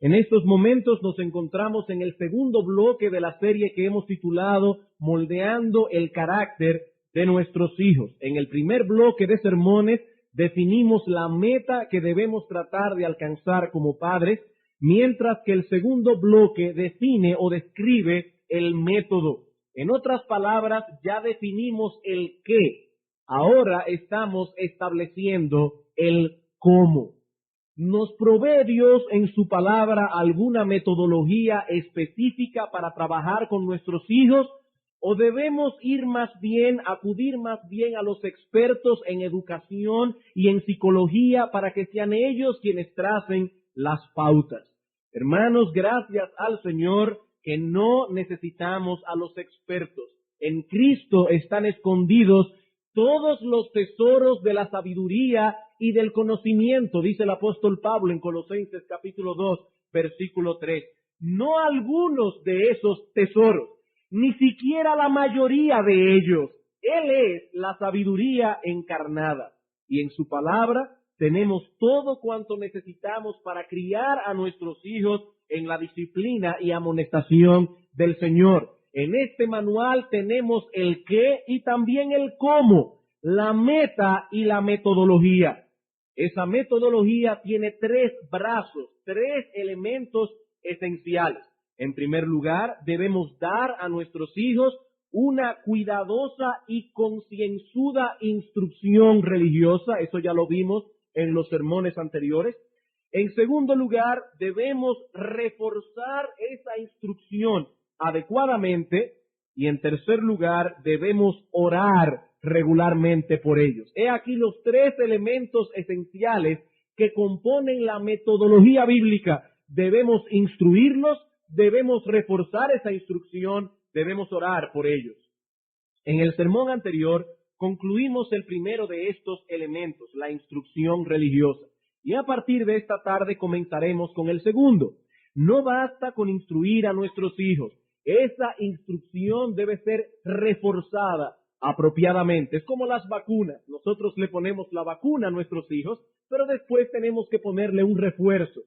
En estos momentos nos encontramos en el segundo bloque de la serie que hemos titulado Moldeando el carácter de nuestros hijos. En el primer bloque de sermones definimos la meta que debemos tratar de alcanzar como padres, mientras que el segundo bloque define o describe el método. En otras palabras, ya definimos el qué. Ahora estamos estableciendo el cómo. ¿Nos provee Dios en su palabra alguna metodología específica para trabajar con nuestros hijos? ¿O debemos acudir más bien a los expertos en educación y en psicología para que sean ellos quienes tracen las pautas? Hermanos, gracias al Señor que no necesitamos a los expertos. En Cristo están escondidos todos los tesoros de la sabiduría y del conocimiento, dice el apóstol Pablo en Colosenses capítulo 2, versículo 3. No algunos de esos tesoros, ni siquiera la mayoría de ellos. Él es la sabiduría encarnada. Y en su palabra tenemos todo cuanto necesitamos para criar a nuestros hijos en la disciplina y amonestación del Señor. En este manual tenemos el qué y también el cómo, la meta y la metodología. Esa metodología tiene 3 brazos, 3 elementos esenciales. En primer lugar, debemos dar a nuestros hijos una cuidadosa y concienzuda instrucción religiosa. Eso ya lo vimos en los sermones anteriores. En segundo lugar, debemos reforzar esa instrucción adecuadamente. Y en tercer lugar, debemos orar regularmente por ellos. He aquí los 3 elementos esenciales que componen la metodología bíblica. Debemos instruirlos, debemos reforzar esa instrucción, debemos orar por ellos. En el sermón anterior concluimos el primero de estos elementos, la instrucción religiosa. Y a partir de esta tarde comenzaremos con el segundo. No basta con instruir a nuestros hijos. Esa instrucción debe ser reforzada apropiadamente. Es como las vacunas. Nosotros le ponemos la vacuna a nuestros hijos, pero después tenemos que ponerle un refuerzo.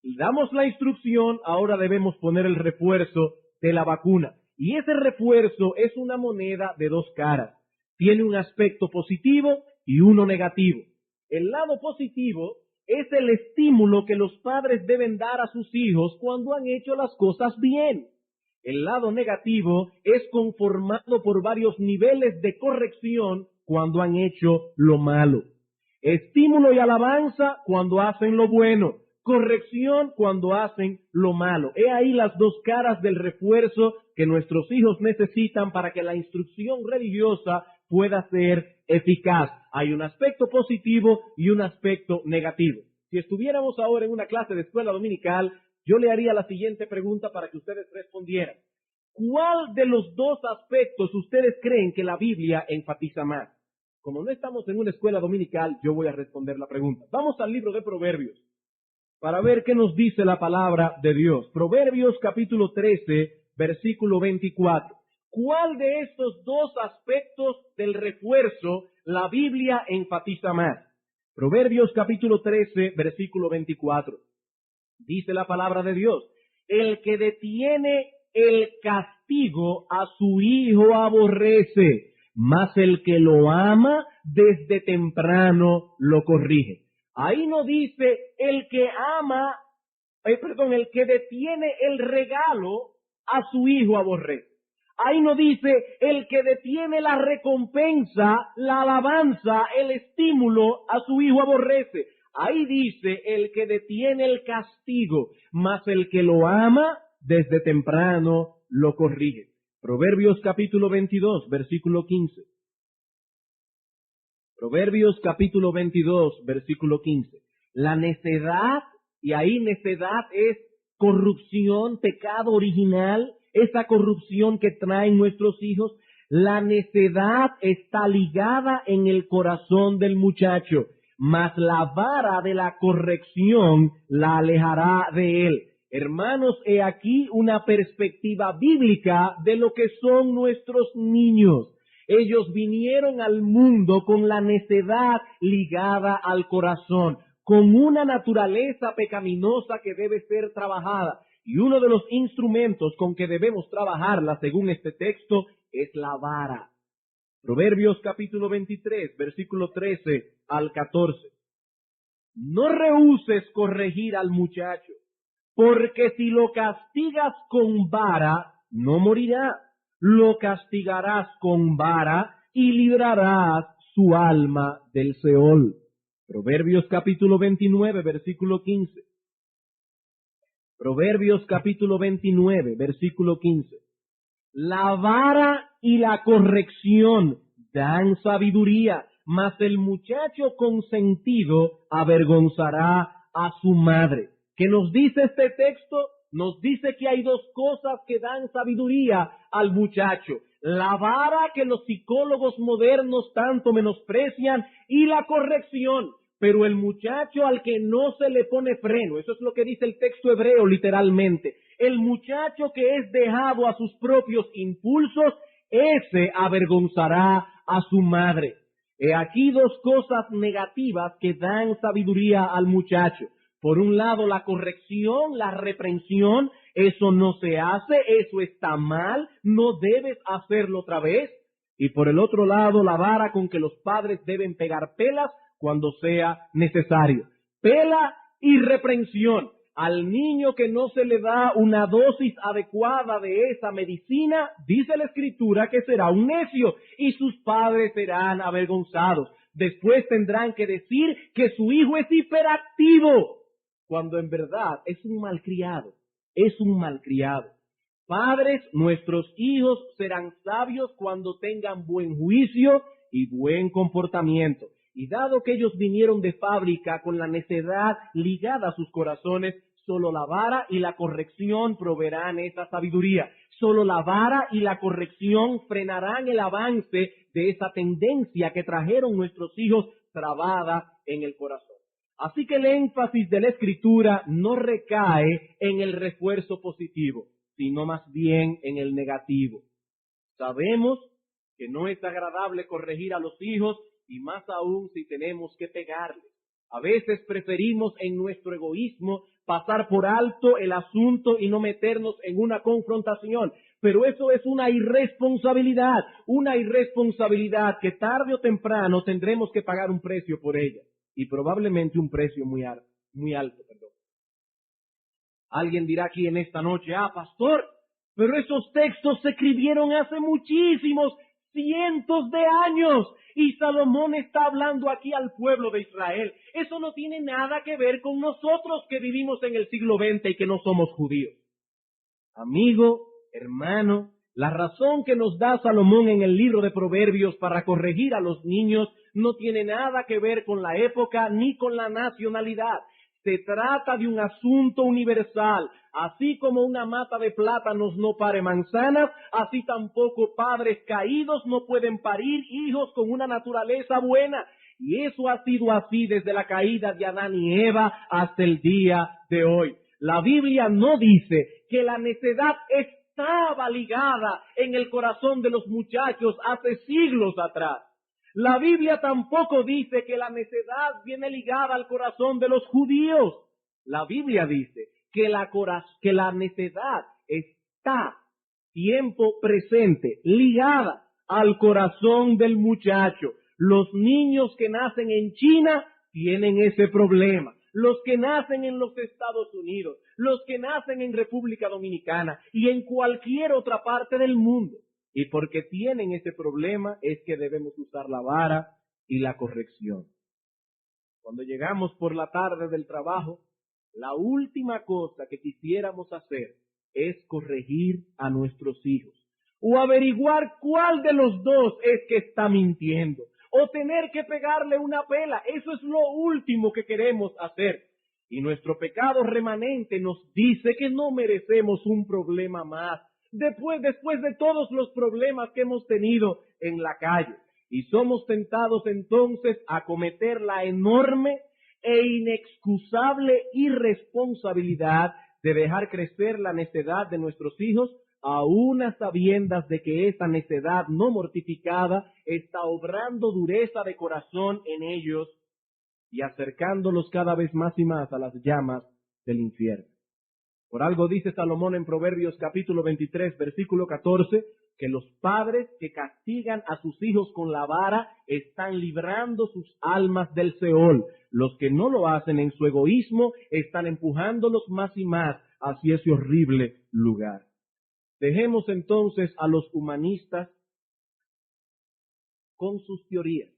Y damos la instrucción, ahora debemos poner el refuerzo de la vacuna. Y ese refuerzo es una moneda de 2 caras. Tiene un aspecto positivo y uno negativo. El lado positivo es el estímulo que los padres deben dar a sus hijos cuando han hecho las cosas bien. El lado negativo es conformado por varios niveles de corrección cuando han hecho lo malo. Estímulo y alabanza cuando hacen lo bueno. Corrección cuando hacen lo malo. He ahí las 2 caras del refuerzo que nuestros hijos necesitan para que la instrucción religiosa pueda ser eficaz. Hay un aspecto positivo y un aspecto negativo. Si estuviéramos ahora en una clase de escuela dominical, yo le haría la siguiente pregunta para que ustedes respondieran. ¿Cuál de los 2 aspectos ustedes creen que la Biblia enfatiza más? Como no estamos en una escuela dominical, yo voy a responder la pregunta. Vamos al libro de Proverbios para ver qué nos dice la palabra de Dios. Proverbios capítulo 13, versículo 24. ¿Cuál de estos 2 aspectos del refuerzo la Biblia enfatiza más? Proverbios capítulo 13, versículo 24. Dice la palabra de Dios: el que detiene el castigo a su hijo aborrece, mas el que lo ama desde temprano lo corrige. Ahí no dice el que detiene el regalo a su hijo aborrece. Ahí no dice el que detiene la recompensa, la alabanza, el estímulo a su hijo aborrece. Ahí dice el que detiene el castigo, mas el que lo ama desde temprano lo corrige. Proverbios capítulo 22, versículo 15. Proverbios capítulo 22, versículo 15. La necedad, y ahí necedad es corrupción, pecado original, esa corrupción que traen nuestros hijos. La necedad está ligada en el corazón del muchacho, mas la vara de la corrección la alejará de él. Hermanos, he aquí una perspectiva bíblica de lo que son nuestros niños. Ellos vinieron al mundo con la necedad ligada al corazón, con una naturaleza pecaminosa que debe ser trabajada. Y uno de los instrumentos con que debemos trabajarla, según este texto, es la vara. Proverbios capítulo 23, versículo 13 al 14. No rehúses corregir al muchacho, porque si lo castigas con vara, no morirá. Lo castigarás con vara y librarás su alma del Seol. Proverbios capítulo 29, versículo 15. Proverbios capítulo 29, versículo 15. La vara y la corrección dan sabiduría, mas el muchacho consentido avergonzará a su madre. ¿Qué nos dice este texto? Nos dice que hay dos cosas que dan sabiduría al muchacho. La vara, que los psicólogos modernos tanto menosprecian, y la corrección. Pero el muchacho al que no se le pone freno, eso es lo que dice el texto hebreo literalmente, el muchacho que es dejado a sus propios impulsos, ese avergonzará a su madre. He aquí dos cosas negativas que dan sabiduría al muchacho. Por un lado, la corrección, la reprensión, eso no se hace, eso está mal, no debes hacerlo otra vez. Y por el otro lado, la vara con que los padres deben pegar pelas cuando sea necesario. Pela y reprensión. Al niño que no se le da una dosis adecuada de esa medicina, dice la Escritura que será un necio y sus padres serán avergonzados. Después tendrán que decir que su hijo es hiperactivo, cuando en verdad es un malcriado, es un malcriado. Padres, nuestros hijos serán sabios cuando tengan buen juicio y buen comportamiento. Y dado que ellos vinieron de fábrica con la necedad ligada a sus corazones, solo la vara y la corrección proveerán esa sabiduría. Solo la vara y la corrección frenarán el avance de esa tendencia que trajeron nuestros hijos trabada en el corazón. Así que el énfasis de la Escritura no recae en el refuerzo positivo, sino más bien en el negativo. Sabemos que no es agradable corregir a los hijos, y más aún si tenemos que pegarles. A veces preferimos en nuestro egoísmo pasar por alto el asunto y no meternos en una confrontación. Pero eso es una irresponsabilidad que tarde o temprano tendremos que pagar un precio por ella. Y probablemente un precio muy alto. Alguien dirá aquí en esta noche, pastor, pero esos textos se escribieron hace muchísimos, cientos de años, y Salomón está hablando aquí al pueblo de Israel. Eso no tiene nada que ver con nosotros que vivimos en el siglo XX y que no somos judíos. Amigo, hermano, la razón que nos da Salomón en el libro de Proverbios para corregir a los niños no tiene nada que ver con la época ni con la nacionalidad. Se trata de un asunto universal. Así como una mata de plátanos no pare manzanas, así tampoco padres caídos no pueden parir hijos con una naturaleza buena. Y eso ha sido así desde la caída de Adán y Eva hasta el día de hoy. La Biblia no dice que la necedad estaba ligada en el corazón de los muchachos hace siglos atrás. La Biblia tampoco dice que la necedad viene ligada al corazón de los judíos. La Biblia dice que la necedad está, tiempo presente, ligada al corazón del muchacho. Los niños que nacen en China tienen ese problema. Los que nacen en los Estados Unidos, los que nacen en República Dominicana y en cualquier otra parte del mundo. Y porque tienen ese problema es que debemos usar la vara y la corrección. Cuando llegamos por la tarde del trabajo, la última cosa que quisiéramos hacer es corregir a nuestros hijos o averiguar cuál de los dos es que está mintiendo o tener que pegarle una pela. Eso es lo último que queremos hacer. Y nuestro pecado remanente nos dice que no merecemos un problema más. Después de todos los problemas que hemos tenido en la calle. Y somos tentados entonces a cometer la enorme e inexcusable irresponsabilidad de dejar crecer la necedad de nuestros hijos, aun a sabiendas de que esta necedad no mortificada está obrando dureza de corazón en ellos y acercándolos cada vez más y más a las llamas del infierno. Por algo dice Salomón en Proverbios capítulo 23, versículo 14, que los padres que castigan a sus hijos con la vara están librando sus almas del Seol. Los que no lo hacen en su egoísmo están empujándolos más y más hacia ese horrible lugar. Dejemos entonces a los humanistas con sus teorías.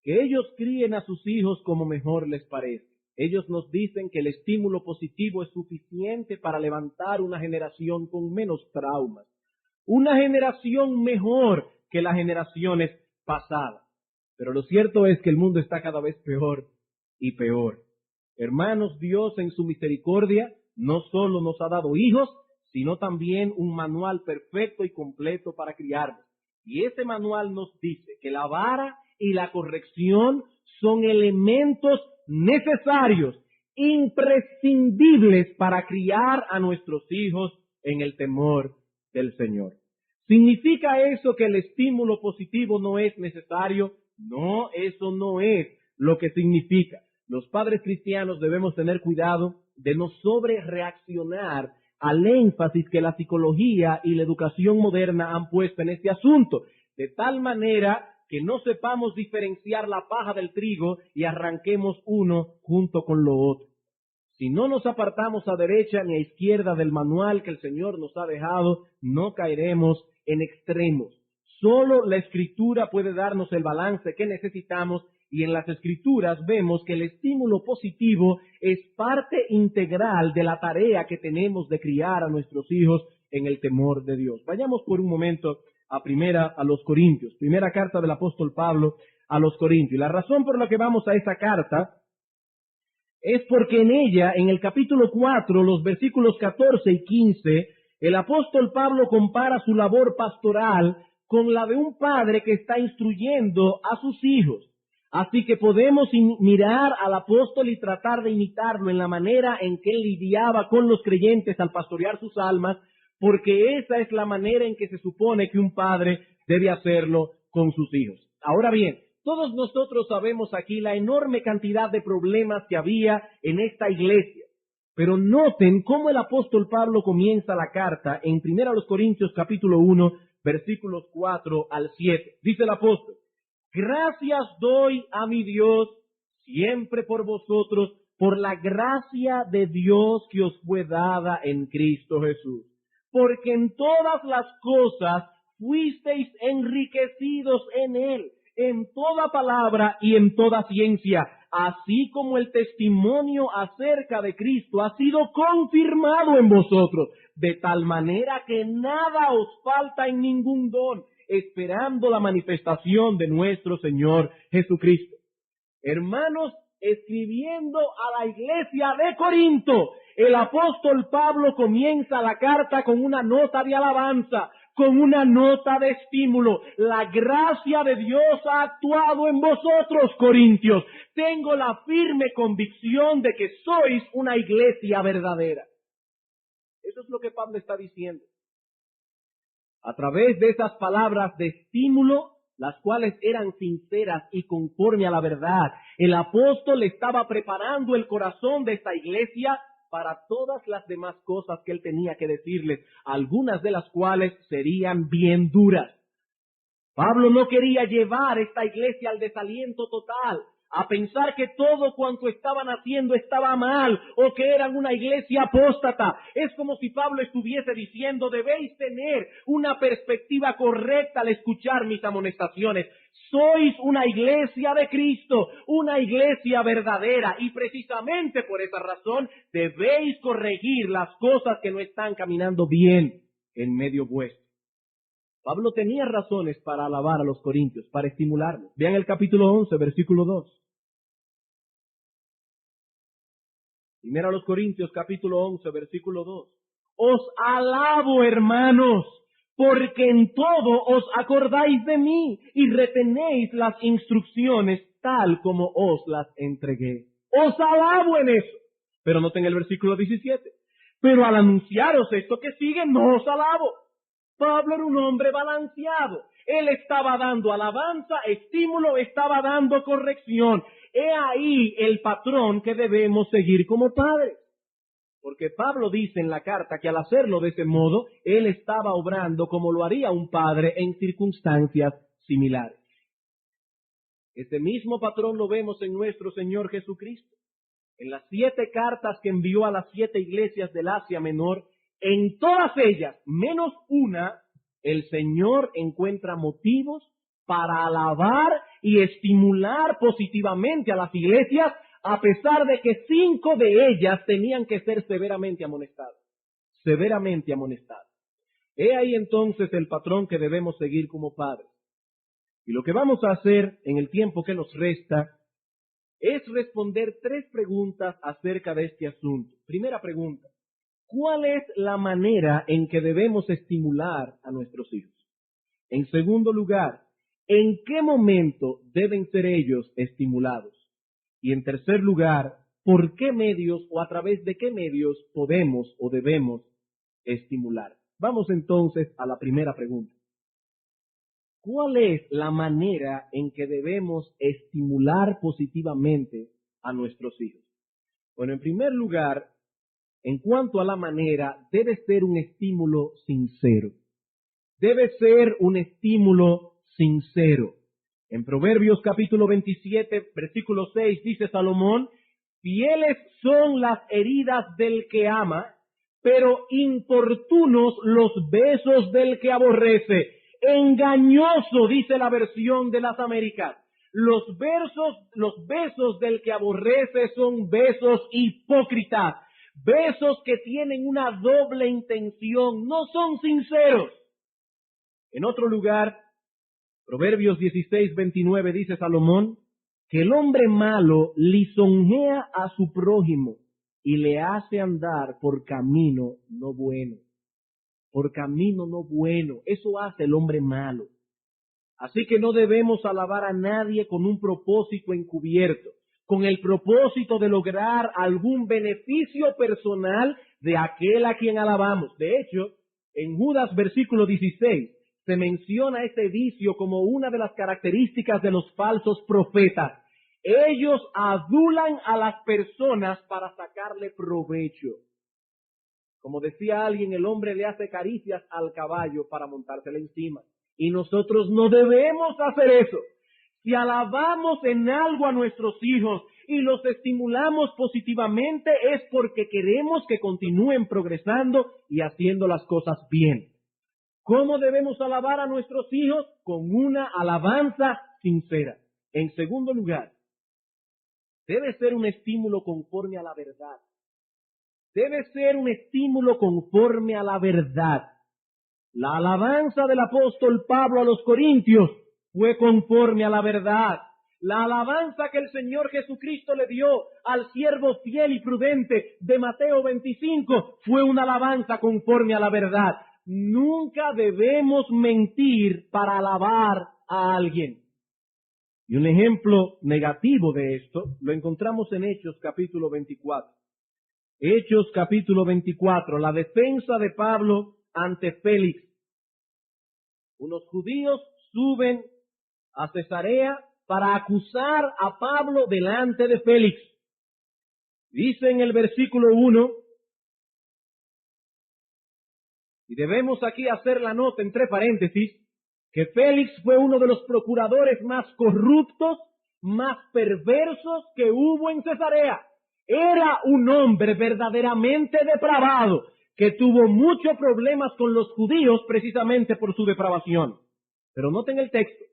Que ellos críen a sus hijos como mejor les parezca. Ellos nos dicen que el estímulo positivo es suficiente para levantar una generación con menos traumas, una generación mejor que las generaciones pasadas. Pero lo cierto es que el mundo está cada vez peor y peor. Hermanos, Dios en su misericordia no solo nos ha dado hijos, sino también un manual perfecto y completo para criarlos. Y ese manual nos dice que la vara y la corrección son elementos necesarios, imprescindibles para criar a nuestros hijos en el temor del Señor. ¿Significa eso que el estímulo positivo no es necesario? No, eso no es lo que significa. Los padres cristianos debemos tener cuidado de no sobrereaccionar al énfasis que la psicología y la educación moderna han puesto en este asunto, de tal manera que no sepamos diferenciar la paja del trigo y arranquemos uno junto con lo otro. Si no nos apartamos a derecha ni a izquierda del manual que el Señor nos ha dejado, no caeremos en extremos. Solo la Escritura puede darnos el balance que necesitamos, y en las Escrituras vemos que el estímulo positivo es parte integral de la tarea que tenemos de criar a nuestros hijos en el temor de Dios. Vayamos por un momento a los Corintios, primera carta del apóstol Pablo a los Corintios. Y la razón por la que vamos a esa carta es porque en ella, en el capítulo 4, los versículos 14 y 15, el apóstol Pablo compara su labor pastoral con la de un padre que está instruyendo a sus hijos. Así que podemos mirar al apóstol y tratar de imitarlo en la manera en que él lidiaba con los creyentes al pastorear sus almas, porque esa es la manera en que se supone que un padre debe hacerlo con sus hijos. Ahora bien, todos nosotros sabemos aquí la enorme cantidad de problemas que había en esta iglesia. Pero noten cómo el apóstol Pablo comienza la carta en 1 Corintios capítulo 1, versículos 4 al 7. Dice el apóstol: gracias doy a mi Dios siempre por vosotros, por la gracia de Dios que os fue dada en Cristo Jesús. Porque en todas las cosas fuisteis enriquecidos en Él, en toda palabra y en toda ciencia, así como el testimonio acerca de Cristo ha sido confirmado en vosotros, de tal manera que nada os falta en ningún don, esperando la manifestación de nuestro Señor Jesucristo. Hermanos, escribiendo a la iglesia de Corinto, el apóstol Pablo comienza la carta con una nota de alabanza, con una nota de estímulo. La gracia de Dios ha actuado en vosotros, Corintios. Tengo la firme convicción de que sois una iglesia verdadera. Eso es lo que Pablo está diciendo. A través de esas palabras de estímulo, las cuales eran sinceras y conforme a la verdad, el apóstol estaba preparando el corazón de esta iglesia para todas las demás cosas que él tenía que decirles, algunas de las cuales serían bien duras. Pablo no quería llevar esta iglesia al desaliento total, a pensar que todo cuanto estaban haciendo estaba mal o que eran una iglesia apóstata. Es como si Pablo estuviese diciendo: debéis tener una perspectiva correcta al escuchar mis amonestaciones. Sois una iglesia de Cristo, una iglesia verdadera, y precisamente por esa razón debéis corregir las cosas que no están caminando bien en medio vuestro. Pablo tenía razones para alabar a los corintios, para estimularlos. Vean el capítulo 11, versículo 2. Primero a los Corintios, capítulo 11, versículo 2. Os alabo, hermanos, porque en todo os acordáis de mí y retenéis las instrucciones tal como os las entregué. Os alabo en eso. Pero noten el versículo 17. Pero al anunciaros esto que sigue, no os alabo. Pablo era un hombre balanceado. Él estaba dando alabanza, estímulo, estaba dando corrección. He ahí el patrón que debemos seguir como padres. Porque Pablo dice en la carta que al hacerlo de ese modo, él estaba obrando como lo haría un padre en circunstancias similares. Este mismo patrón lo vemos en nuestro Señor Jesucristo. En las 7 cartas que envió a las 7 iglesias del Asia Menor, en todas ellas, menos una, el Señor encuentra motivos para alabar y estimular positivamente a las iglesias, a pesar de que 5 de ellas tenían que ser severamente amonestadas. Severamente amonestadas. He ahí entonces el patrón que debemos seguir como padres. Y lo que vamos a hacer en el tiempo que nos resta es responder 3 preguntas acerca de este asunto. Primera pregunta: ¿cuál es la manera en que debemos estimular a nuestros hijos? En segundo lugar, ¿en qué momento deben ser ellos estimulados? Y en tercer lugar, ¿por qué medios o a través de qué medios podemos o debemos estimular? Vamos entonces a la primera pregunta. ¿Cuál es la manera en que debemos estimular positivamente a nuestros hijos? Bueno, en primer lugar, en cuanto a la manera, debe ser un estímulo sincero. Debe ser un estímulo sincero. En Proverbios capítulo 27, versículo 6, dice Salomón: fieles son las heridas del que ama, pero importunos los besos del que aborrece. Engañoso, dice la versión de las Américas. Los besos del que aborrece son besos hipócritas, besos que tienen una doble intención, no son sinceros. En otro lugar, Proverbios 16:29 dice Salomón que el hombre malo lisonjea a su prójimo y le hace andar por camino no bueno. Por camino no bueno. Eso hace el hombre malo. Así que no debemos alabar a nadie con un propósito encubierto, con el propósito de lograr algún beneficio personal de aquel a quien alabamos. De hecho, en Judas versículo 16 se menciona este vicio como una de las características de los falsos profetas. Ellos adulan a las personas para sacarle provecho. Como decía alguien, el hombre le hace caricias al caballo para montársela encima. Y nosotros no debemos hacer eso. Si alabamos en algo a nuestros hijos y los estimulamos positivamente, es porque queremos que continúen progresando y haciendo las cosas bien. ¿Cómo debemos alabar a nuestros hijos? Con una alabanza sincera. En segundo lugar, debe ser un estímulo conforme a la verdad. Debe ser un estímulo conforme a la verdad. La alabanza del apóstol Pablo a los Corintios fue conforme a la verdad. La alabanza que el Señor Jesucristo le dio al siervo fiel y prudente de Mateo 25 fue una alabanza conforme a la verdad. Nunca debemos mentir para alabar a alguien. Y un ejemplo negativo de esto lo encontramos en Hechos capítulo 24. Hechos capítulo 24, la defensa de Pablo ante Félix. Unos judíos suben a Cesarea para acusar a Pablo delante de Félix. Dice en el versículo 1, y debemos aquí hacer la nota entre paréntesis, que Félix fue uno de los procuradores más corruptos, más perversos que hubo en Cesarea. Era un hombre verdaderamente depravado, que tuvo muchos problemas con los judíos precisamente por su depravación. Pero noten el texto.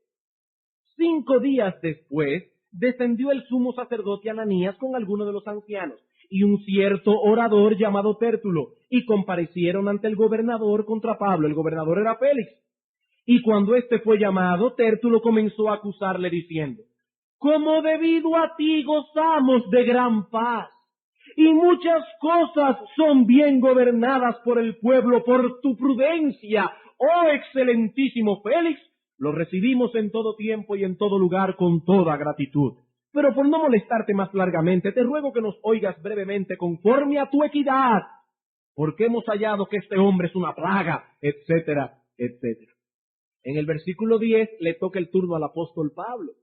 5 días después, descendió el sumo sacerdote Ananías con algunos de los ancianos y un cierto orador llamado Tértulo, y comparecieron ante el gobernador contra Pablo. El gobernador era Félix. Y cuando éste fue llamado, Tértulo comenzó a acusarle diciendo: como debido a ti gozamos de gran paz, y muchas cosas son bien gobernadas por el pueblo por tu prudencia, oh excelentísimo Félix. Lo recibimos en todo tiempo y en todo lugar con toda gratitud. Pero por no molestarte más largamente, te ruego que nos oigas brevemente conforme a tu equidad, porque hemos hallado que este hombre es una plaga, etcétera, etcétera. En el versículo 10 le toca el turno al apóstol Pablo.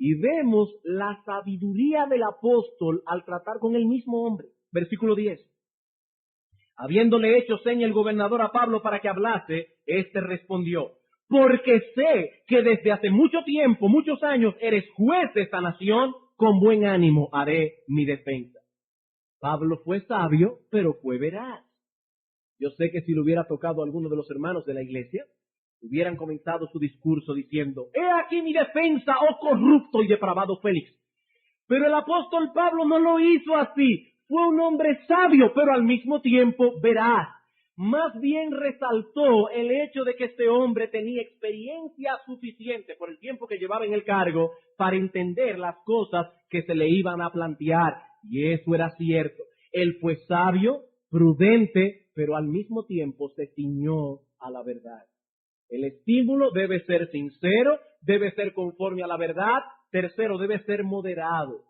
Y vemos la sabiduría del apóstol al tratar con el mismo hombre. Versículo 10. Habiéndole hecho seña el gobernador a Pablo para que hablase, éste respondió: porque sé que desde hace mucho tiempo, muchos años, eres juez de esta nación, con buen ánimo haré mi defensa. Pablo fue sabio, pero fue veraz. Yo sé que si le hubiera tocado a alguno de los hermanos de la iglesia, hubieran comenzado su discurso diciendo: he aquí mi defensa, oh corrupto y depravado Félix. Pero el apóstol Pablo no lo hizo así. Fue un hombre sabio, pero al mismo tiempo veraz. Más bien resaltó el hecho de que este hombre tenía experiencia suficiente por el tiempo que llevaba en el cargo para entender las cosas que se le iban a plantear. Y eso era cierto. Él fue sabio, prudente, pero al mismo tiempo se ciñó a la verdad. El estímulo debe ser sincero, debe ser conforme a la verdad. Tercero, debe ser moderado.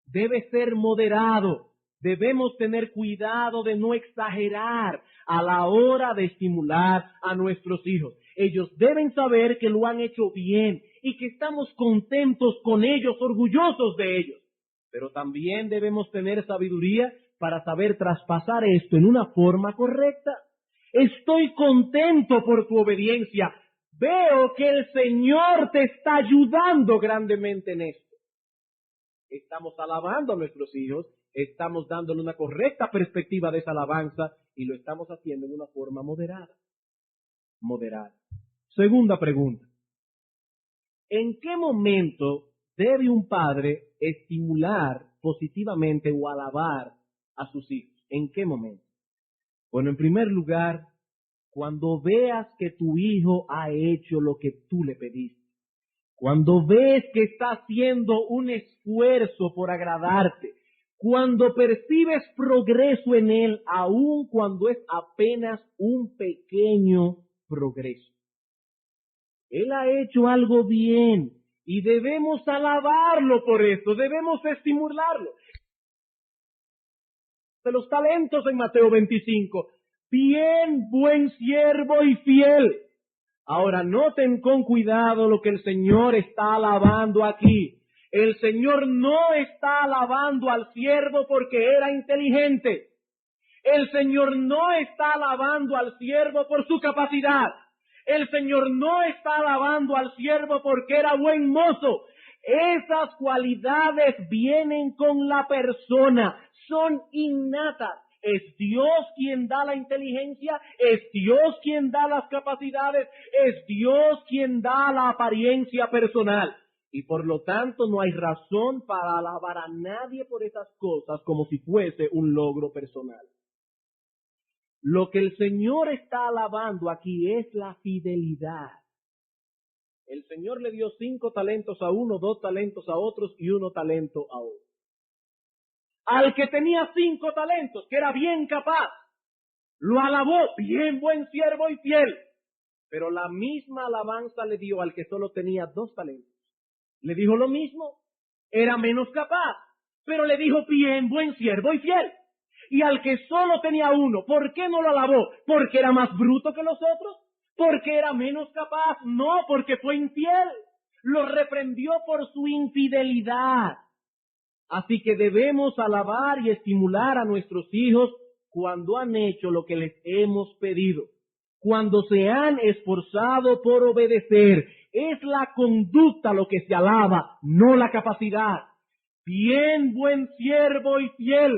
Debe ser moderado. Debemos tener cuidado de no exagerar a la hora de estimular a nuestros hijos. Ellos deben saber que lo han hecho bien y que estamos contentos con ellos, orgullosos de ellos. Pero también debemos tener sabiduría para saber traspasar esto en una forma correcta. Estoy contento por tu obediencia. Veo que el Señor te está ayudando grandemente en esto. Estamos alabando a nuestros hijos, estamos dándole una correcta perspectiva de esa alabanza y lo estamos haciendo en una forma moderada. Moderada. Segunda pregunta. ¿En qué momento debe un padre estimular positivamente o alabar a sus hijos? ¿En qué momento? Bueno, en primer lugar, cuando veas que tu hijo ha hecho lo que tú le pediste. Cuando ves que está haciendo un esfuerzo por agradarte, cuando percibes progreso en él, aun cuando es apenas un pequeño progreso. Él ha hecho algo bien y debemos alabarlo por esto, debemos estimularlo. De los talentos en Mateo 25, bien, buen siervo y fiel. Ahora, noten con cuidado lo que el Señor está alabando aquí. El Señor no está alabando al siervo porque era inteligente. El Señor no está alabando al siervo por su capacidad. El Señor no está alabando al siervo porque era buen mozo. Esas cualidades vienen con la persona, son innatas. Es Dios quien da la inteligencia, es Dios quien da las capacidades, es Dios quien da la apariencia personal. Y por lo tanto no hay razón para alabar a nadie por esas cosas como si fuese un logro personal. Lo que el Señor está alabando aquí es la fidelidad. El Señor le dio 5 talentos a uno, 2 talentos a otros y 1 talento a otro. Al que tenía 5 talentos, que era bien capaz, lo alabó, bien buen siervo y fiel. Pero la misma alabanza le dio al que solo tenía 2 talentos. Le dijo lo mismo, era menos capaz, pero le dijo bien buen siervo y fiel. Y al que solo tenía 1, ¿por qué no lo alabó? ¿Porque era más bruto que los otros? ¿Porque era menos capaz? No, porque fue infiel. Lo reprendió por su infidelidad. Así que debemos alabar y estimular a nuestros hijos cuando han hecho lo que les hemos pedido, cuando se han esforzado por obedecer. Es la conducta lo que se alaba, no la capacidad. Bien, buen siervo y fiel.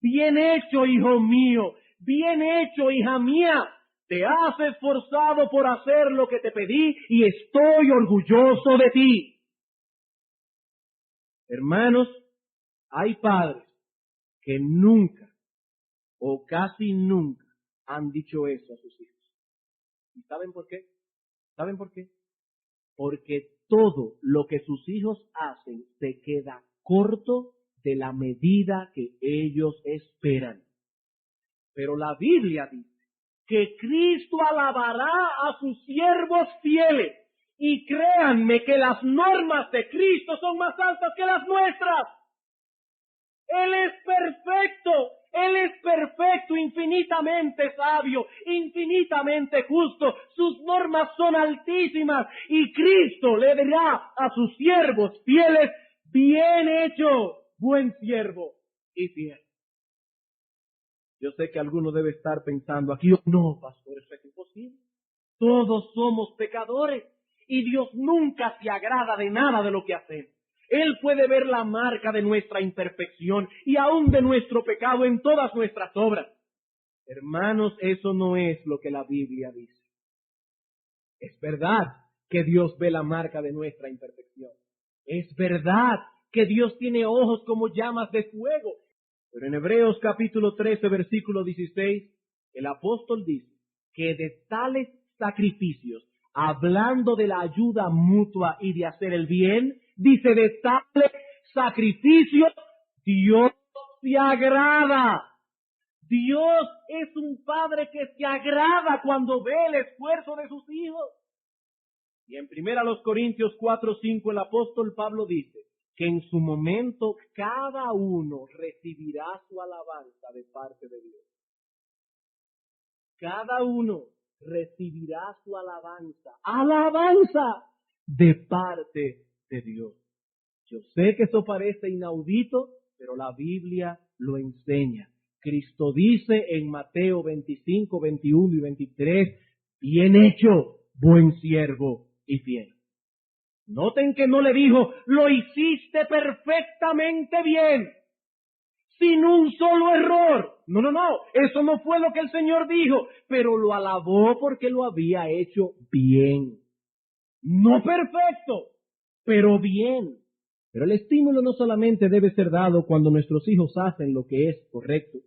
Bien hecho, hijo mío. Bien hecho, hija mía. Te has esforzado por hacer lo que te pedí y estoy orgulloso de ti. Hermanos, hay padres que nunca o casi nunca han dicho eso a sus hijos. ¿Y saben por qué? ¿Saben por qué? Porque todo lo que sus hijos hacen se queda corto de la medida que ellos esperan. Pero la Biblia dice que Cristo alabará a sus siervos fieles. Y créanme que las normas de Cristo son más altas que las nuestras. Él es perfecto, infinitamente sabio, infinitamente justo. Sus normas son altísimas y Cristo le dirá a sus siervos fieles: bien hecho, buen siervo y fiel. Yo sé que alguno debe estar pensando aquí: no, pastor, eso es imposible. Todos somos pecadores y Dios nunca se agrada de nada de lo que hacemos. Él puede ver la marca de nuestra imperfección y aún de nuestro pecado en todas nuestras obras. Hermanos, eso no es lo que la Biblia dice. Es verdad que Dios ve la marca de nuestra imperfección. Es verdad que Dios tiene ojos como llamas de fuego. Pero en Hebreos capítulo 13, versículo 16, el apóstol dice que de tales sacrificios, hablando de la ayuda mutua y de hacer el bien, dice: de tales sacrificios Dios se agrada. Dios es un padre que se agrada cuando ve el esfuerzo de sus hijos. Y en 1 Corintios 4:5 el apóstol Pablo dice que en su momento cada uno recibirá su alabanza de parte de Dios. Cada uno recibirá su alabanza de parte de Dios. Yo sé que eso parece inaudito, pero la Biblia lo enseña. Cristo dice en Mateo 25, 21 y 23, bien hecho, buen siervo y fiel. Noten que no le dijo: lo hiciste perfectamente bien, sin un solo error. No, eso no fue lo que el Señor dijo, pero lo alabó porque lo había hecho bien. No perfecto, pero bien. Pero el estímulo no solamente debe ser dado cuando nuestros hijos hacen lo que es correcto,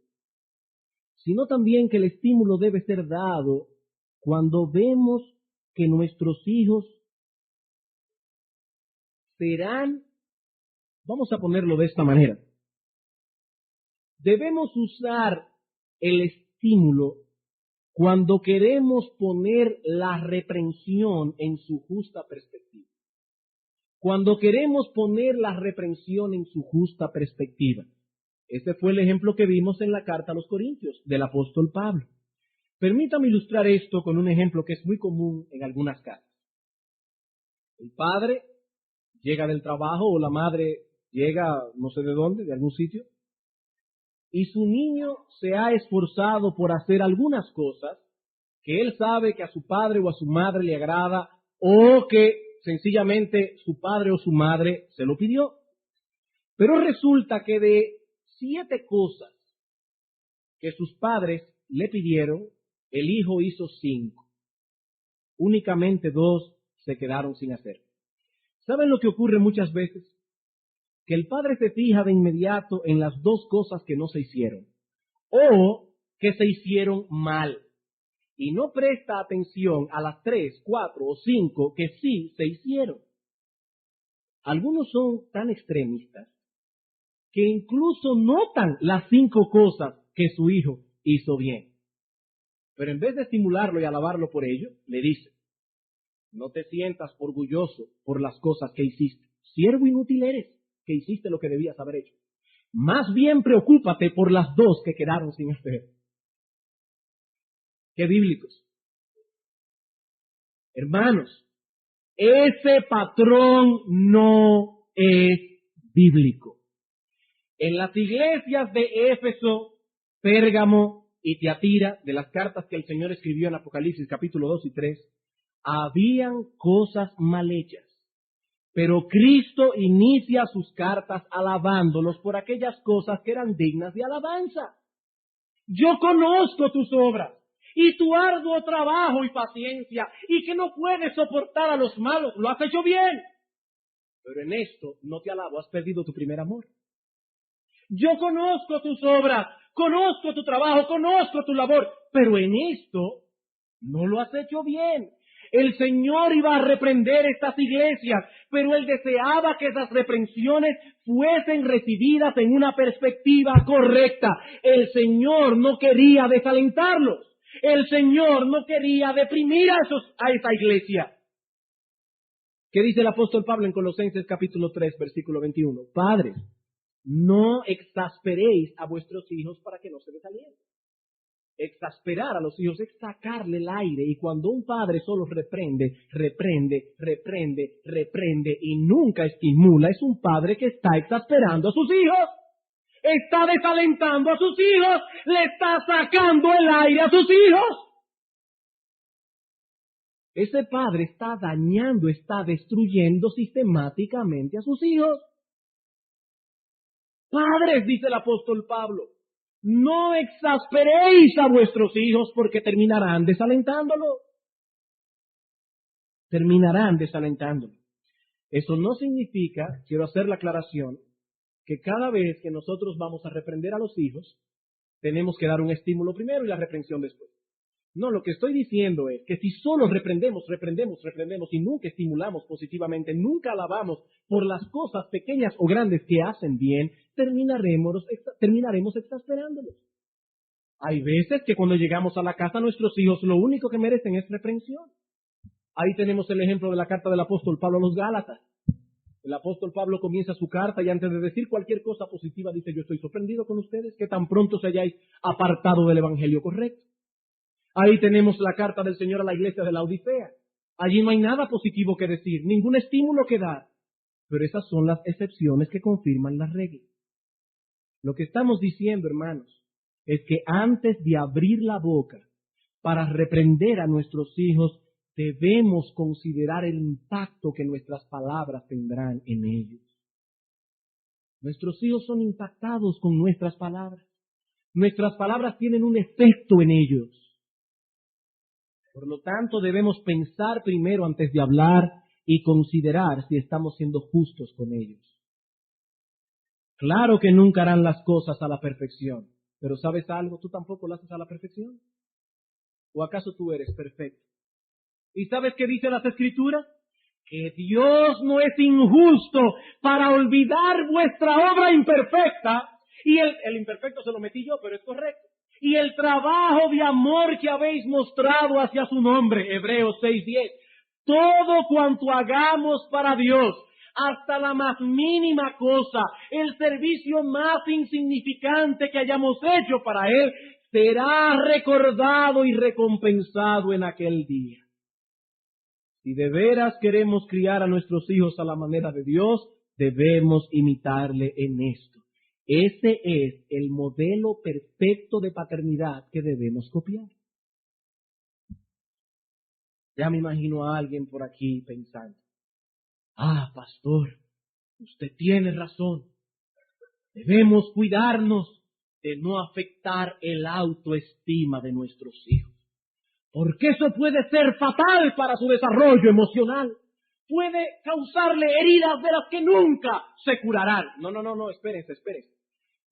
sino también que el estímulo debe ser dado cuando vemos que nuestros hijos serán, vamos a ponerlo de esta manera, debemos usar el estímulo cuando queremos poner la reprensión en su justa perspectiva. Cuando queremos poner la reprensión en su justa perspectiva. Ese fue el ejemplo que vimos en la carta a los Corintios del apóstol Pablo. Permítame ilustrar esto con un ejemplo que es muy común en algunas casas. El padre llega del trabajo o la madre llega no sé de dónde, de algún sitio, y su niño se ha esforzado por hacer algunas cosas que él sabe que a su padre o a su madre le agrada, o que sencillamente su padre o su madre se lo pidió. Pero resulta que de 7 cosas que sus padres le pidieron, el hijo hizo 5. Únicamente 2 se quedaron sin hacer. ¿Saben lo que ocurre muchas veces? Que el padre se fija de inmediato en las 2 cosas que no se hicieron, o que se hicieron mal, y no presta atención a las 3, 4 o 5 que sí se hicieron. Algunos son tan extremistas que incluso notan las 5 cosas que su hijo hizo bien. Pero en vez de estimularlo y alabarlo por ello, le dice: no te sientas orgulloso por las cosas que hiciste. Siervo inútil eres, que hiciste lo que debías haber hecho. Más bien preocúpate por las 2 que quedaron sin hacer. ¡Qué bíblicos! Hermanos, ese patrón no es bíblico. En las iglesias de Éfeso, Pérgamo y Tiatira, de las cartas que el Señor escribió en Apocalipsis capítulo 2 y 3, habían cosas mal hechas. Pero Cristo inicia sus cartas alabándolos por aquellas cosas que eran dignas de alabanza. Yo conozco tus obras y tu arduo trabajo y paciencia, y que no puedes soportar a los malos. Lo has hecho bien. Pero en esto no te alabo, has perdido tu primer amor. Yo conozco tus obras, conozco tu trabajo, conozco tu labor, pero en esto no lo has hecho bien. El Señor iba a reprender estas iglesias, pero Él deseaba que esas reprensiones fuesen recibidas en una perspectiva correcta. El Señor no quería desalentarlos. El Señor no quería deprimir a esa iglesia. ¿Qué dice el apóstol Pablo en Colosenses capítulo 3, versículo 21? Padres, no exasperéis a vuestros hijos para que no se desalienten. Exasperar a los hijos es sacarle el aire, y cuando un padre solo reprende y nunca estimula, es un padre que está exasperando a sus hijos, está desalentando a sus hijos, le está sacando el aire a sus hijos. Ese padre está dañando, está destruyendo sistemáticamente a sus hijos. Padres, dice el apóstol Pablo, no exasperéis a vuestros hijos porque terminarán desalentándolo. Terminarán desalentándolo. Eso no significa, quiero hacer la aclaración, que cada vez que nosotros vamos a reprender a los hijos, tenemos que dar un estímulo primero y la reprensión después. No, lo que estoy diciendo es que si solo reprendemos y nunca estimulamos positivamente, nunca alabamos por las cosas pequeñas o grandes que hacen bien, terminaremos exasperándolos. Hay veces que cuando llegamos a la casa nuestros hijos lo único que merecen es reprensión. Ahí tenemos el ejemplo de la carta del apóstol Pablo a los Gálatas. El apóstol Pablo comienza su carta y antes de decir cualquier cosa positiva dice: yo estoy sorprendido con ustedes que tan pronto se hayáis apartado del evangelio correcto. Ahí tenemos la carta del Señor a la iglesia de la Odisea. Allí no hay nada positivo que decir, ningún estímulo que dar. Pero esas son las excepciones que confirman la regla. Lo que estamos diciendo, hermanos, es que antes de abrir la boca para reprender a nuestros hijos, debemos considerar el impacto que nuestras palabras tendrán en ellos. Nuestros hijos son impactados con nuestras palabras. Nuestras palabras tienen un efecto en ellos. Por lo tanto, debemos pensar primero antes de hablar y considerar si estamos siendo justos con ellos. Claro que nunca harán las cosas a la perfección, pero ¿sabes algo? Tú tampoco lo haces a la perfección. ¿O acaso tú eres perfecto? ¿Y sabes qué dice las Escrituras? Que Dios no es injusto para olvidar vuestra obra imperfecta. Y el imperfecto se lo metí yo, pero es correcto. Y el trabajo de amor que habéis mostrado hacia su nombre, Hebreos 6:10. Todo cuanto hagamos para Dios, hasta la más mínima cosa, el servicio más insignificante que hayamos hecho para Él, será recordado y recompensado en aquel día. Si de veras queremos criar a nuestros hijos a la manera de Dios, debemos imitarle en esto. Ese es el modelo perfecto de paternidad que debemos copiar. Ya me imagino a alguien por aquí pensando: pastor, usted tiene razón. Debemos cuidarnos de no afectar el autoestima de nuestros hijos, porque eso puede ser fatal para su desarrollo emocional. Puede causarle heridas de las que nunca se curarán. No, espérense.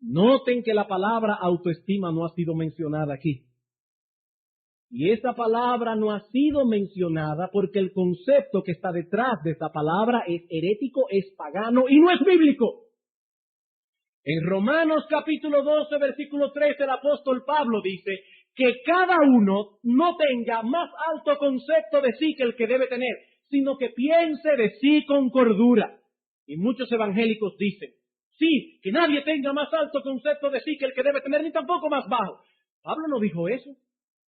Noten que la palabra autoestima no ha sido mencionada aquí. Y esa palabra no ha sido mencionada porque el concepto que está detrás de esa palabra es herético, es pagano y no es bíblico. En Romanos capítulo 12, versículo 13, el apóstol Pablo dice que cada uno no tenga más alto concepto de sí que el que debe tener, sino que piense de sí con cordura. Y muchos evangélicos dicen: sí, que nadie tenga más alto concepto de sí que el que debe tener, ni tampoco más bajo. Pablo no dijo eso.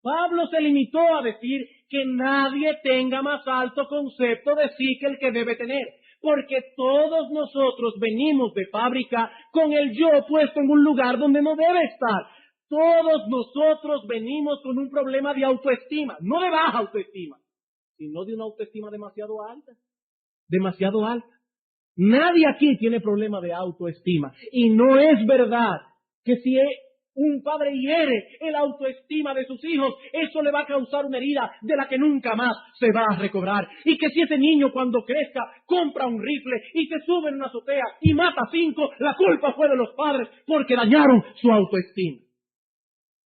Pablo se limitó a decir que nadie tenga más alto concepto de sí que el que debe tener, porque todos nosotros venimos de fábrica con el yo puesto en un lugar donde no debe estar. Todos nosotros venimos con un problema de autoestima, no de baja autoestima, sino de una autoestima demasiado alta. Demasiado alta. Nadie aquí tiene problema de autoestima. Y no es verdad que si un padre hiere el autoestima de sus hijos, eso le va a causar una herida de la que nunca más se va a recobrar. Y que si ese niño cuando crezca compra un rifle y se sube en una azotea y mata a 5, la culpa fue de los padres porque dañaron su autoestima.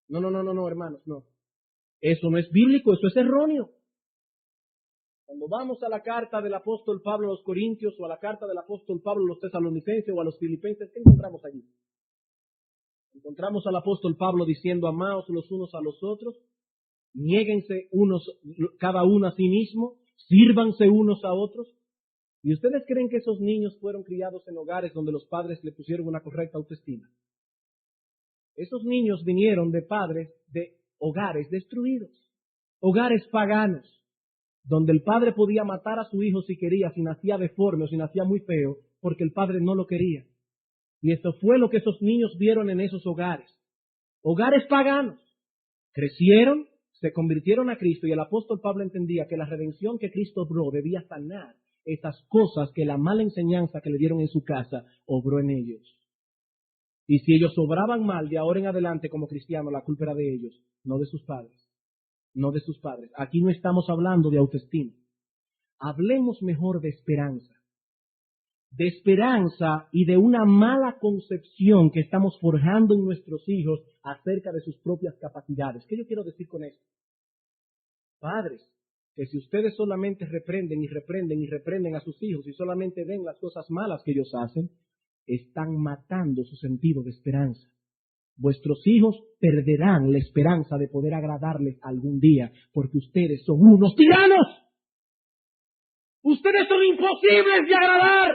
No, hermanos, no. Eso no es bíblico, eso es erróneo. Cuando vamos a la carta del apóstol Pablo a los Corintios o a la carta del apóstol Pablo a los Tesalonicenses o a los Filipenses, ¿qué encontramos allí? Encontramos al apóstol Pablo diciendo, amaos los unos a los otros, niéguense cada uno a sí mismo, sírvanse unos a otros. ¿Y ustedes creen que esos niños fueron criados en hogares donde los padres le pusieron una correcta autoestima? Esos niños vinieron de padres de hogares destruidos, hogares paganos, donde el padre podía matar a su hijo si quería, si nacía deforme o si nacía muy feo, porque el padre no lo quería. Y esto fue lo que esos niños vieron en esos hogares. Hogares paganos. Crecieron, se convirtieron a Cristo y el apóstol Pablo entendía que la redención que Cristo obró debía sanar esas cosas que la mala enseñanza que le dieron en su casa obró en ellos. Y si ellos obraban mal de ahora en adelante como cristianos, la culpa era de ellos, no de sus padres. No de sus padres. Aquí no estamos hablando de autoestima. Hablemos mejor de esperanza. De esperanza y de una mala concepción que estamos forjando en nuestros hijos acerca de sus propias capacidades. ¿Qué yo quiero decir con esto? Padres, que si ustedes solamente reprenden y reprenden y reprenden a sus hijos y solamente ven las cosas malas que ellos hacen, están matando su sentido de esperanza. Vuestros hijos perderán la esperanza de poder agradarles algún día, porque ustedes son unos tiranos. Ustedes son imposibles de agradar.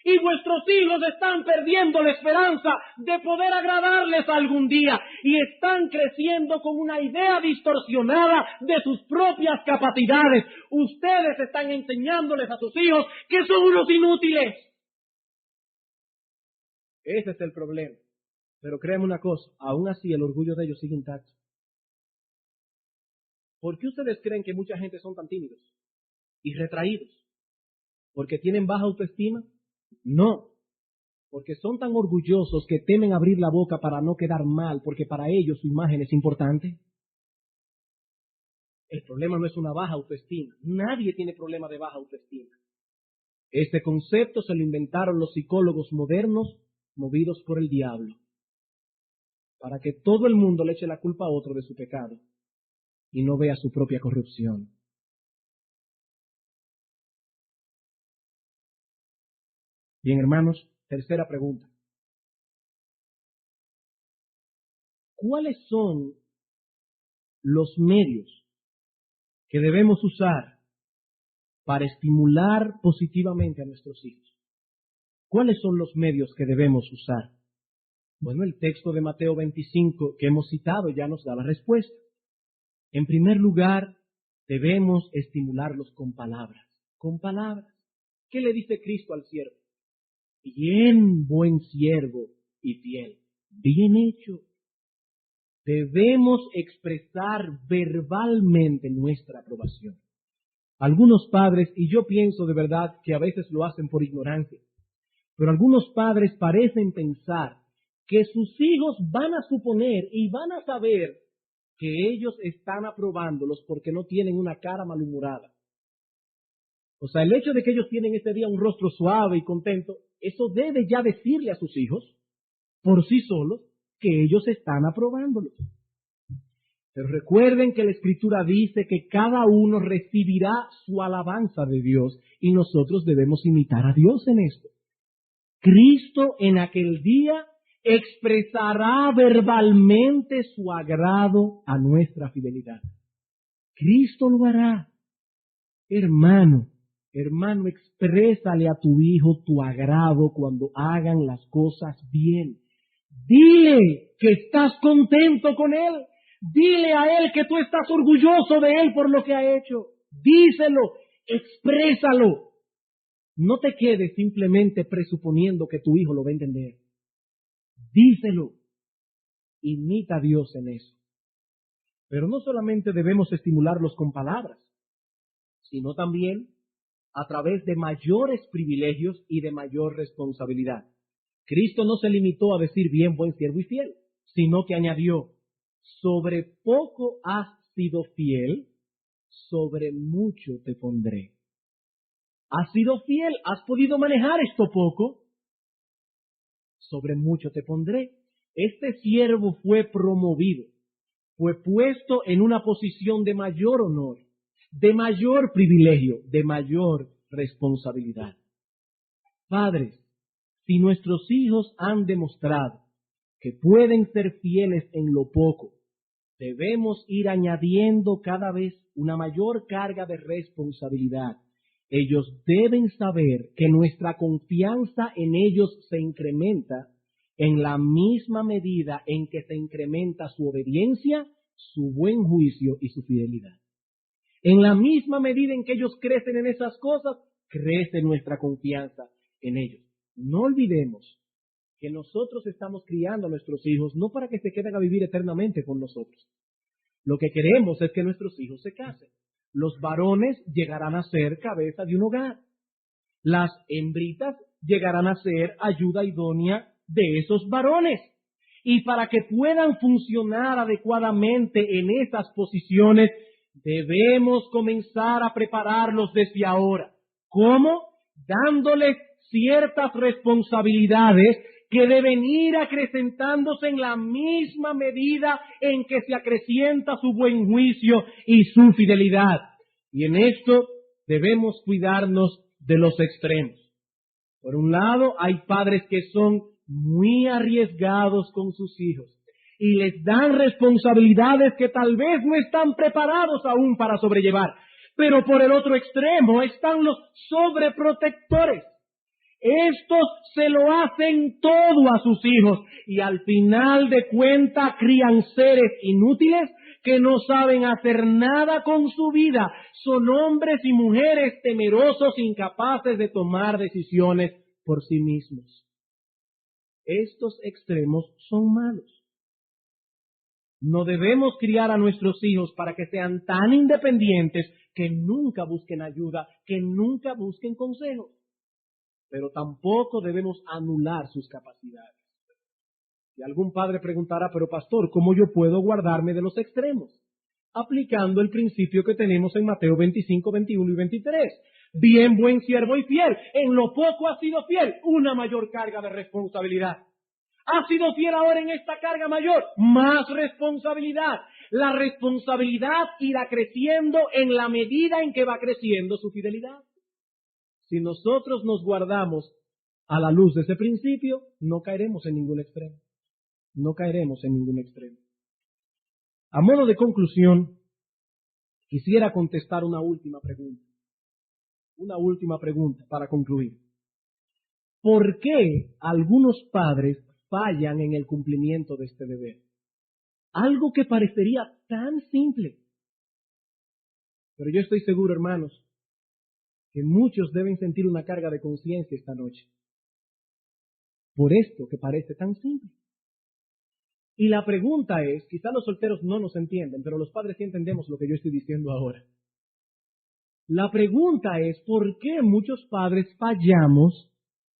Y vuestros hijos están perdiendo la esperanza de poder agradarles algún día. Y están creciendo con una idea distorsionada de sus propias capacidades. Ustedes están enseñándoles a sus hijos que son unos inútiles. Ese es el problema. Pero créanme una cosa, aún así el orgullo de ellos sigue intacto. ¿Por qué ustedes creen que mucha gente son tan tímidos y retraídos? ¿Porque tienen baja autoestima? No, porque son tan orgullosos que temen abrir la boca para no quedar mal, porque para ellos su imagen es importante. El problema no es una baja autoestima. Nadie tiene problema de baja autoestima. Este concepto se lo inventaron los psicólogos modernos movidos por el diablo, para que todo el mundo le eche la culpa a otro de su pecado y no vea su propia corrupción. Bien, hermanos, tercera pregunta. ¿Cuáles son los medios que debemos usar para estimular positivamente a nuestros hijos? ¿Cuáles son los medios que debemos usar? Bueno, el texto de Mateo 25 que hemos citado ya nos da la respuesta. En primer lugar, debemos estimularlos con palabras. Con palabras. ¿Qué le dice Cristo al siervo? Bien, buen siervo y fiel. Bien hecho. Debemos expresar verbalmente nuestra aprobación. Algunos padres, y yo pienso de verdad que a veces lo hacen por ignorancia, pero algunos padres parecen pensar que sus hijos van a suponer y van a saber que ellos están aprobándolos porque no tienen una cara malhumorada. O sea, el hecho de que ellos tienen ese día un rostro suave y contento, eso debe ya decirle a sus hijos, por sí solos, que ellos están aprobándolos. Pero recuerden que la Escritura dice que cada uno recibirá su alabanza de Dios y nosotros debemos imitar a Dios en esto. Cristo en aquel día expresará verbalmente su agrado a nuestra fidelidad. Cristo lo hará. Hermano, exprésale a tu hijo tu agrado cuando hagan las cosas bien. Dile que estás contento con él. Dile a él que tú estás orgulloso de él por lo que ha hecho. Díselo, exprésalo. No te quedes simplemente presuponiendo que tu hijo lo va a entender. Díselo. Imita a Dios en eso. Pero no solamente debemos estimularlos con palabras, sino también a través de mayores privilegios y de mayor responsabilidad. Cristo no se limitó a decir bien, buen siervo y fiel, sino que añadió, sobre poco has sido fiel, sobre mucho te pondré. ¿Has sido fiel? ¿Has podido manejar esto poco? Sobre mucho te pondré. Este siervo fue promovido, fue puesto en una posición de mayor honor. de mayor privilegio, de mayor responsabilidad. Padres, si nuestros hijos han demostrado que pueden ser fieles en lo poco, debemos ir añadiendo cada vez una mayor carga de responsabilidad. Ellos deben saber que nuestra confianza en ellos se incrementa en la misma medida en que se incrementa su obediencia, su buen juicio y su fidelidad. En la misma medida en que ellos crecen en esas cosas, crece nuestra confianza en ellos. No olvidemos que nosotros estamos criando a nuestros hijos no para que se queden a vivir eternamente con nosotros. Lo que queremos es que nuestros hijos se casen. Los varones llegarán a ser cabeza de un hogar. Las hembritas llegarán a ser ayuda idónea de esos varones. Y para que puedan funcionar adecuadamente en esas posiciones, debemos comenzar a prepararlos desde ahora. ¿Cómo? Dándoles ciertas responsabilidades que deben ir acrecentándose en la misma medida en que se acrecienta su buen juicio y su fidelidad. Y en esto debemos cuidarnos de los extremos. Por un lado, hay padres que son muy arriesgados con sus hijos y les dan responsabilidades que tal vez no están preparados aún para sobrellevar. Pero por el otro extremo están los sobreprotectores. Estos se lo hacen todo a sus hijos y al final de cuentas crían seres inútiles que no saben hacer nada con su vida. Son hombres y mujeres temerosos, incapaces de tomar decisiones por sí mismos. Estos extremos son malos. No debemos criar a nuestros hijos para que sean tan independientes que nunca busquen ayuda, que nunca busquen consejos. Pero tampoco debemos anular sus capacidades. Y algún padre preguntará, pero pastor, ¿cómo yo puedo guardarme de los extremos? Aplicando el principio que tenemos en Mateo 25, 21 y 23. Bien, buen siervo y fiel. En lo poco has sido fiel, una mayor carga de responsabilidad. Has sido fiel ahora en esta carga mayor, más responsabilidad. La responsabilidad irá creciendo en la medida en que va creciendo su fidelidad. Si nosotros nos guardamos a la luz de ese principio, no caeremos en ningún extremo. No caeremos en ningún extremo. A modo de conclusión, quisiera contestar una última pregunta. Una última pregunta para concluir. ¿Por qué algunos padres fallan en el cumplimiento de este deber? Algo que parecería tan simple. Pero yo estoy seguro, hermanos, que muchos deben sentir una carga de conciencia esta noche. Por esto que parece tan simple. Y la pregunta es, quizá los solteros no nos entienden, pero los padres sí entendemos lo que yo estoy diciendo ahora. La pregunta es, ¿por qué muchos padres fallamos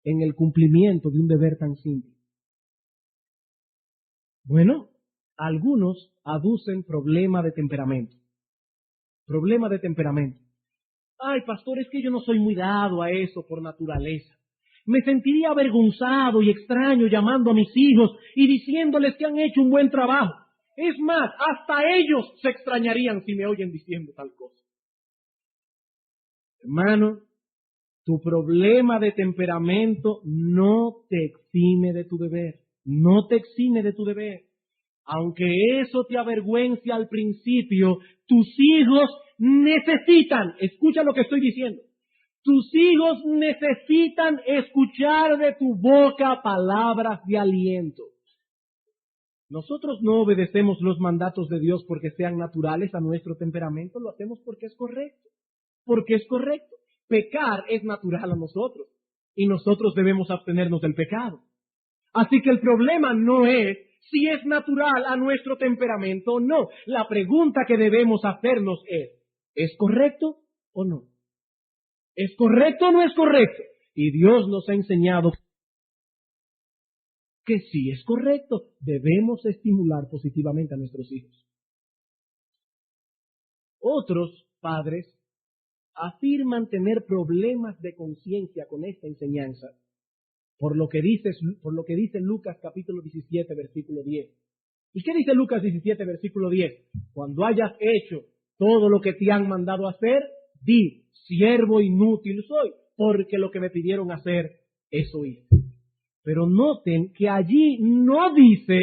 en el cumplimiento de un deber tan simple? Bueno, algunos aducen problema de temperamento. Problema de temperamento. Ay, pastor, es que yo no soy muy dado a eso por naturaleza. Me sentiría avergonzado y extraño llamando a mis hijos y diciéndoles que han hecho un buen trabajo. Es más, hasta ellos se extrañarían si me oyen diciendo tal cosa. Hermano, tu problema de temperamento no te exime de tu deber. No te exime de tu deber. Aunque eso te avergüence al principio, tus hijos necesitan, escucha lo que estoy diciendo, tus hijos necesitan escuchar de tu boca palabras de aliento. Nosotros no obedecemos los mandatos de Dios porque sean naturales a nuestro temperamento, lo hacemos porque es correcto. Porque es correcto. Pecar es natural a nosotros y nosotros debemos abstenernos del pecado. Así que el problema no es si es natural a nuestro temperamento o no. La pregunta que debemos hacernos ¿es correcto o no? ¿Es correcto o no es correcto? Y Dios nos ha enseñado que sí es correcto. Debemos estimular positivamente a nuestros hijos. Otros padres afirman tener problemas de conciencia con esta enseñanza, por lo que dice Lucas capítulo 17, versículo 10. ¿Y qué dice Lucas 17, versículo 10? Cuando hayas hecho todo lo que te han mandado hacer, di, siervo inútil soy, porque lo que me pidieron hacer, eso hice. Pero noten que allí no dice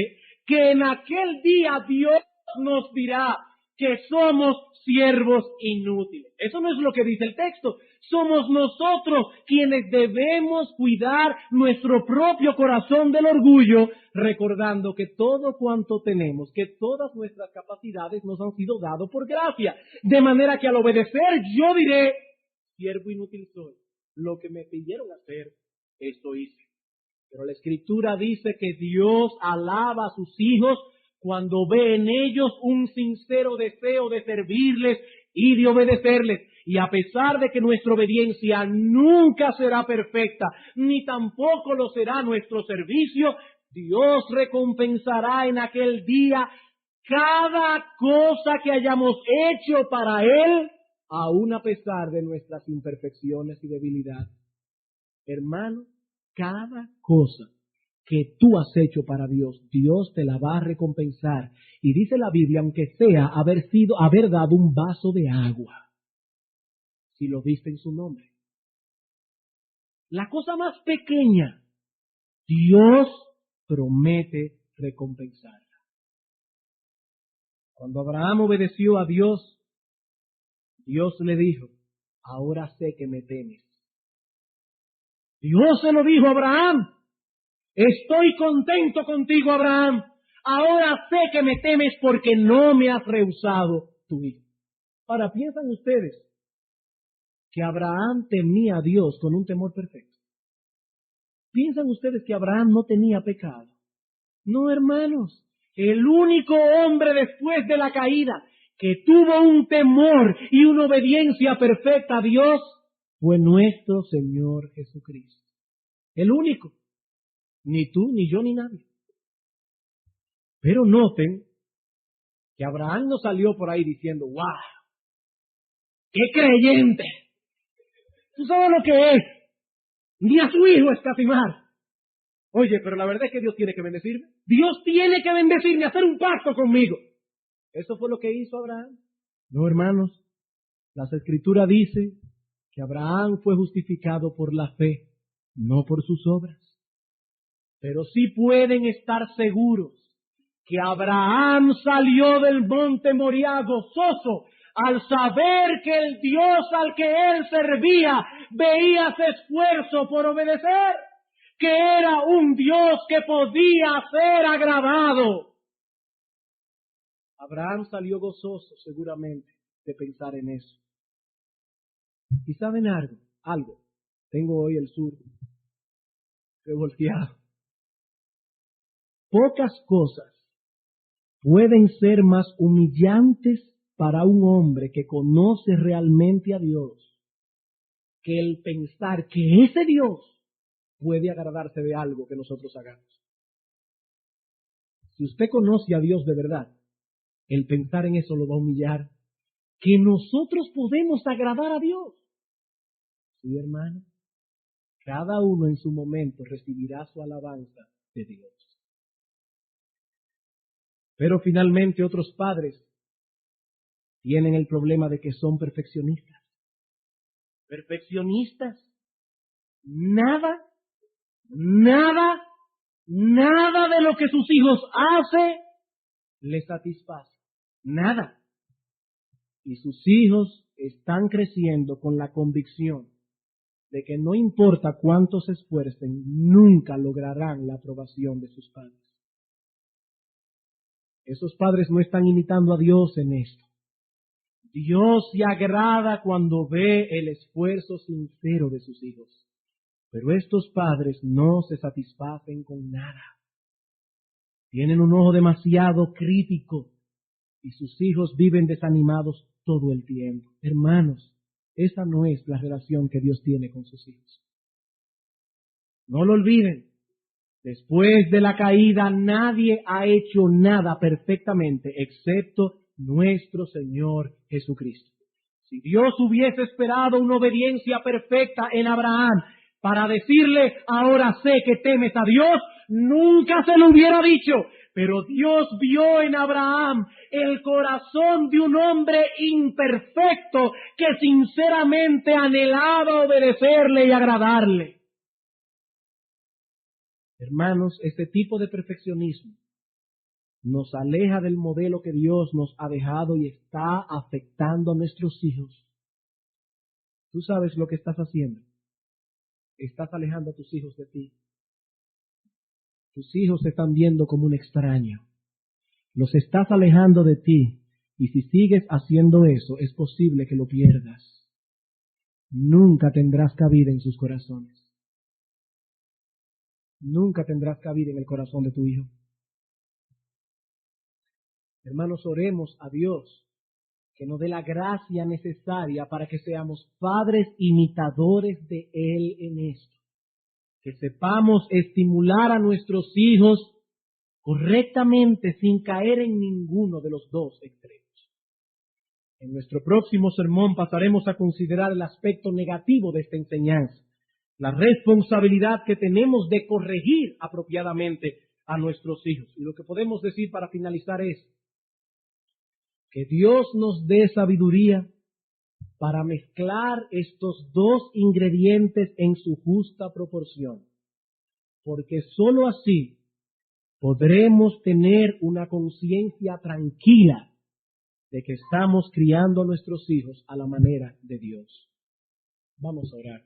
que en aquel día Dios nos dirá que somos siervos inútiles. Eso no es lo que dice el texto. Somos nosotros quienes debemos cuidar nuestro propio corazón del orgullo, recordando que todo cuanto tenemos, que todas nuestras capacidades nos han sido dados por gracia. De manera que al obedecer yo diré, siervo inútil soy. Lo que me pidieron hacer, esto hice. Pero la Escritura dice que Dios alaba a sus hijos cuando ve en ellos un sincero deseo de servirles y de obedecerles. Y a pesar de que nuestra obediencia nunca será perfecta, ni tampoco lo será nuestro servicio, Dios recompensará en aquel día cada cosa que hayamos hecho para Él, aun a pesar de nuestras imperfecciones y debilidades. Hermano, cada cosa que tú has hecho para Dios, Dios te la va a recompensar. Y dice la Biblia, aunque sea haber dado un vaso de agua, si lo diste en su nombre. La cosa más pequeña, Dios promete recompensarla. Cuando Abraham obedeció a Dios, Dios le dijo, ahora sé que me temes. Dios se lo dijo a Abraham. Estoy contento contigo, Abraham. Ahora sé que me temes porque no me has rehusado tu hijo. Ahora, ¿piensan ustedes que Abraham temía a Dios con un temor perfecto? ¿Piensan ustedes que Abraham no tenía pecado? No, hermanos. El único hombre después de la caída que tuvo un temor y una obediencia perfecta a Dios fue nuestro Señor Jesucristo. El único. Ni tú, ni yo, ni nadie. Pero noten que Abraham no salió por ahí diciendo, ¡wow! ¡Qué creyente! ¿Tú sabes lo que es? Ni a su hijo escatimar. Oye, pero la verdad es que Dios tiene que bendecirme. Dios tiene que bendecirme, hacer un pacto conmigo. ¿Eso fue lo que hizo Abraham? No, hermanos. Las Escrituras dicen que Abraham fue justificado por la fe, no por sus obras. Pero sí pueden estar seguros que Abraham salió del monte Moriah gozoso al saber que el Dios al que él servía veía su esfuerzo por obedecer, que era un Dios que podía ser agradado. Abraham salió gozoso seguramente de pensar en eso. ¿Y saben algo? Tengo hoy el sur revolteado. Pocas cosas pueden ser más humillantes para un hombre que conoce realmente a Dios que el pensar que ese Dios puede agradarse de algo que nosotros hagamos. Si usted conoce a Dios de verdad, el pensar en eso lo va a humillar, que nosotros podemos agradar a Dios. Sí, hermano, cada uno en su momento recibirá su alabanza de Dios. Pero finalmente otros padres tienen el problema de que son perfeccionistas. Perfeccionistas. Nada de lo que sus hijos hacen les satisface. Nada. Y sus hijos están creciendo con la convicción de que no importa cuánto se esfuercen, nunca lograrán la aprobación de sus padres. Esos padres no están imitando a Dios en esto. Dios se agrada cuando ve el esfuerzo sincero de sus hijos. Pero estos padres no se satisfacen con nada. Tienen un ojo demasiado crítico y sus hijos viven desanimados todo el tiempo. Hermanos, esa no es la relación que Dios tiene con sus hijos. No lo olviden. Después de la caída, nadie ha hecho nada perfectamente excepto nuestro Señor Jesucristo. Si Dios hubiese esperado una obediencia perfecta en Abraham para decirle, ahora sé que temes a Dios, nunca se lo hubiera dicho. Pero Dios vio en Abraham el corazón de un hombre imperfecto que sinceramente anhelaba obedecerle y agradarle. Hermanos, este tipo de perfeccionismo nos aleja del modelo que Dios nos ha dejado y está afectando a nuestros hijos. Tú sabes lo que estás haciendo. Estás alejando a tus hijos de ti. Tus hijos te están viendo como un extraño. Los estás alejando de ti. Y si sigues haciendo eso, es posible que lo pierdas. Nunca tendrás cabida en sus corazones. Nunca tendrás cabida en el corazón de tu hijo. Hermanos, oremos a Dios que nos dé la gracia necesaria para que seamos padres imitadores de Él en esto. Que sepamos estimular a nuestros hijos correctamente sin caer en ninguno de los dos extremos. En nuestro próximo sermón pasaremos a considerar el aspecto negativo de esta enseñanza, la responsabilidad que tenemos de corregir apropiadamente a nuestros hijos. Y lo que podemos decir para finalizar es que Dios nos dé sabiduría para mezclar estos dos ingredientes en su justa proporción, porque sólo así podremos tener una conciencia tranquila de que estamos criando a nuestros hijos a la manera de Dios. Vamos a orar.